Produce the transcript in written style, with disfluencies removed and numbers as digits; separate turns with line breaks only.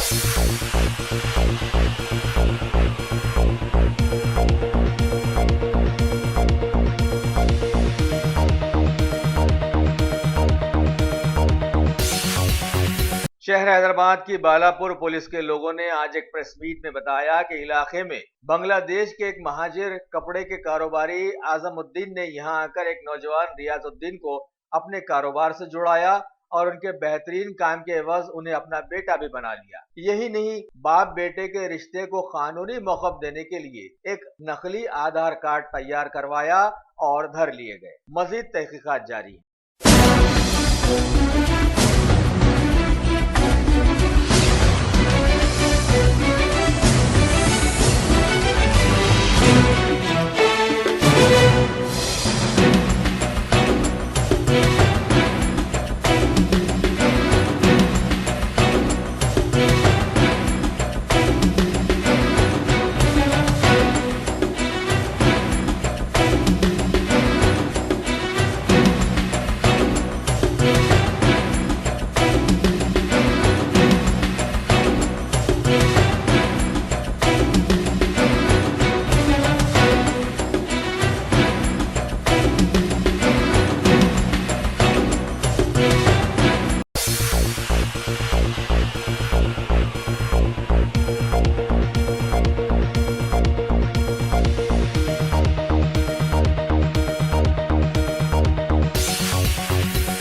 शहर हैदराबाद की बालापुर पुलिस के लोगों ने आज एक प्रेस मीट में बताया कि इलाके में बांग्लादेश के एक महाजिर कपड़े के कारोबारी आजमुद्दीन ने यहां आकर एक नौजवान रियाजुद्दीन को अपने कारोबार से जुड़ाया और उनके बेहतरीन काम के एवज उन्हें अपना बेटा भी बना लिया। यही नहीं, बाप बेटे के रिश्ते को कानूनी मौक़िफ़ देने के लिए एक नकली आधार कार्ड तैयार करवाया और धर लिए गए। मजीद तहकीकात जारी है।